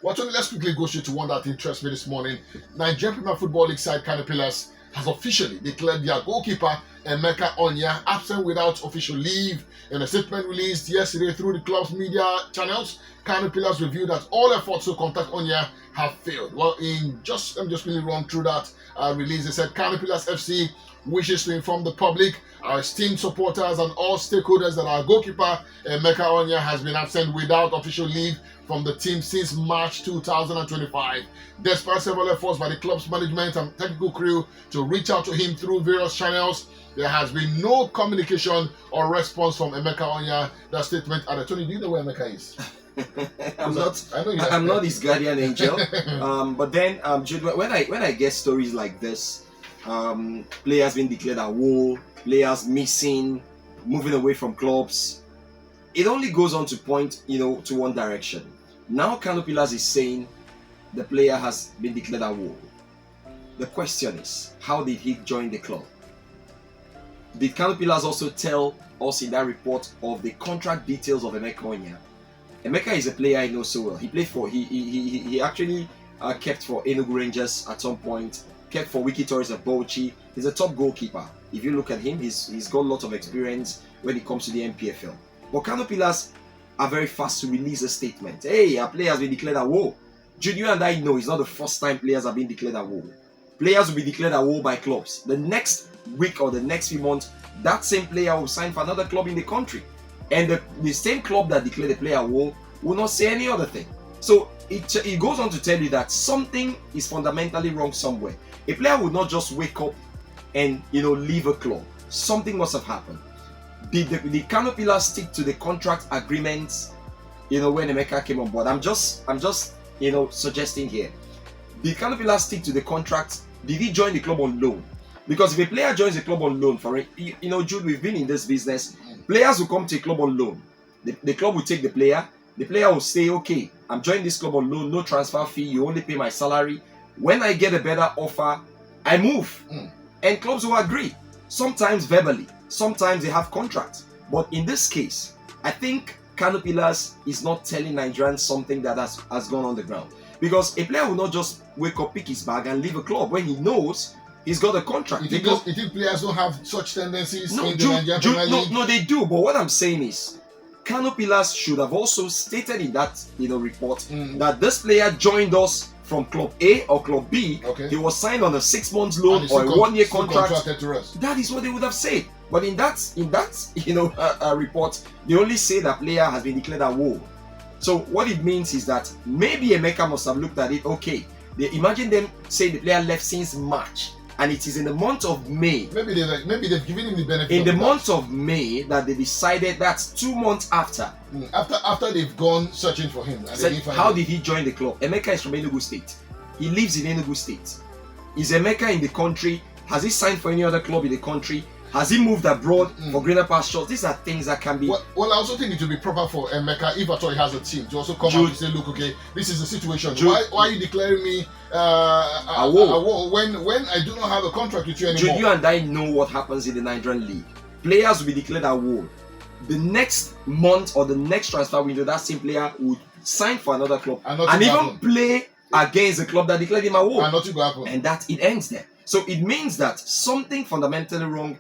Well, Tony, let's quickly go straight to one that interests me this morning. Nigerian Premier Football League side Kano Pillars has officially declared their goalkeeper Emeka Onyia absent without official leave. In a statement released yesterday through the club's media channels, Kano Pillars revealed that all efforts to contact Onyia have failed. Well, let me just quickly run through that release. They said Kano Pillars FC wishes to inform the public, our esteemed supporters, and all stakeholders that our goalkeeper Emeka Onyia has been absent without official leave from the team since March 2025. Despite several efforts by the club's management and technical crew to reach out to him through various channels, there has been no communication or response from Emeka Onyia. That statement added. Tony, do you know where Emeka is? I'm not his guardian angel. But then, Jude, when I get stories like this, players being declared AWOL, players missing, moving away from clubs, it only goes on to point, to one direction. Now Kano Pillars is saying the player has been declared AWOL. The question is, how did he join the club? Did Kano Pillars also tell us in that report of the contract details of Emeka Onyia? Emeka is a player I know so well. He played for, he actually kept for Enugu Rangers at some point, kept for Wiki Torres at Bauchi. He's a top goalkeeper. If you look at him, he's got a lot of experience when it comes to the MPFL. But Kano Pillars are very fast to release a statement. Hey, our player has been declared AWOL. Jude, you and I know it's not the first time players have been declared AWOL. Players will be declared AWOL by clubs. The next week or the next few months, that same player will sign for another club in the country. And the same club that declared the player AWOL will not say any other thing. So it goes on to tell you that something is fundamentally wrong somewhere. A player would not just wake up and leave a club. Something must have happened. Did the Kano Pillars stick to the contract agreements when Emeka came on board? I'm just suggesting here. Did Kano Pillars stick to the contract? Did he join the club on loan? Because if a player joins a club on loan, Jude, we've been in this business. Players will come to a club on loan. The club will take the player. The player will say, okay, I'm joining this club on loan, no transfer fee, you only pay my salary. When I get a better offer, I move. And clubs will agree. Sometimes verbally, sometimes they have contracts. But in this case, I think Kano Pillars is not telling Nigerians something that has gone on the ground. Because a player will not just wake up, pick his bag and leave a club when he knows he's got a contract. You think players don't have such tendencies in the Nigerian Premier League? No, they do. But what I'm saying is, Kano Pillars should have also stated in that report that this player joined us from Club A or Club B. Okay. He was signed on a 6 months loan or a 1 year contract. To us. That is what they would have said. But in that report, they only say that player has been declared AWOL. So what it means is that maybe Emeka must have looked at it. Okay, they imagine them saying the player left since March. And it is in the month of May. Maybe they've given him the benefit. In the month of May that they decided that's 2 months after. After they've gone searching for him. And How did he join the club? Emeka is from Enugu State. He lives in Enugu State. Is Emeka in the country? Has he signed for any other club in the country? Has he moved abroad for greener pastures? These are things that can be... Well, I also think it would be proper for Emeka, if at all he has a team, to also come out and say, look, okay, this is the situation. Why are you declaring me AWOL when I do not have a contract with you anymore? Jude, you and I know what happens in the Nigerian league. Players will be declared AWOL. The next month or the next transfer window, that same player would sign for another club and even play against the club that declared him AWOL. And nothing will happen. And that it ends there. So it means that something fundamentally wrong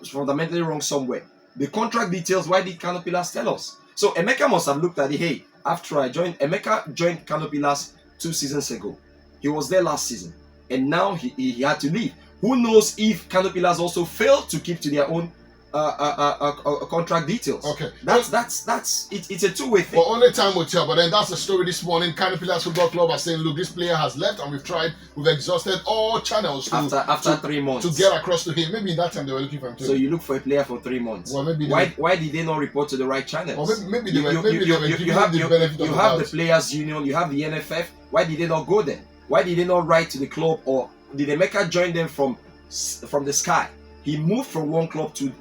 fundamentally wrong somewhere. The contract details, why did Kano Pillars tell us? So Emeka must have looked at it. Hey, after Emeka joined Kano Pillars 2 seasons ago. He was there last season. And now he had to leave. Who knows if Kano Pillars also failed to keep to their own contract details. Okay. It's a two-way thing. But only time will tell. But then that's the story this morning. Kano Pillars Football Club are saying, look, this player has left and we've exhausted all channels after 3 months to get across to him. Maybe in that time they were looking for him too. So you look for a player for 3 months. Well, maybe why did they not report to the right channels? Well, maybe you have the players union, you have the NFF. Why did they not go there? Why did they not write to the club, or did Emeka join them from the sky? He moved from one club to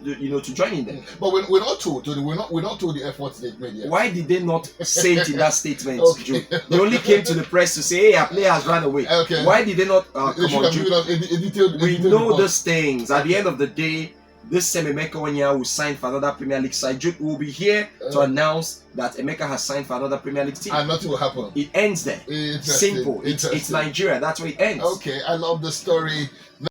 joining them. But we're not told. We're not told the efforts they've made yet. Why did they not say it in that statement? Okay. They only came to the press to say, "Hey, our player has run away." Okay. Why did they not? They should have given us a detailed. We know those things. At the end of the day, this same Emeka Onyia will sign for another Premier League side. Jude will be here to announce that Emeka has signed for another Premier League team. And nothing will happen. It ends there. Simple. It's Nigeria. That's where it ends. Okay, I love the story.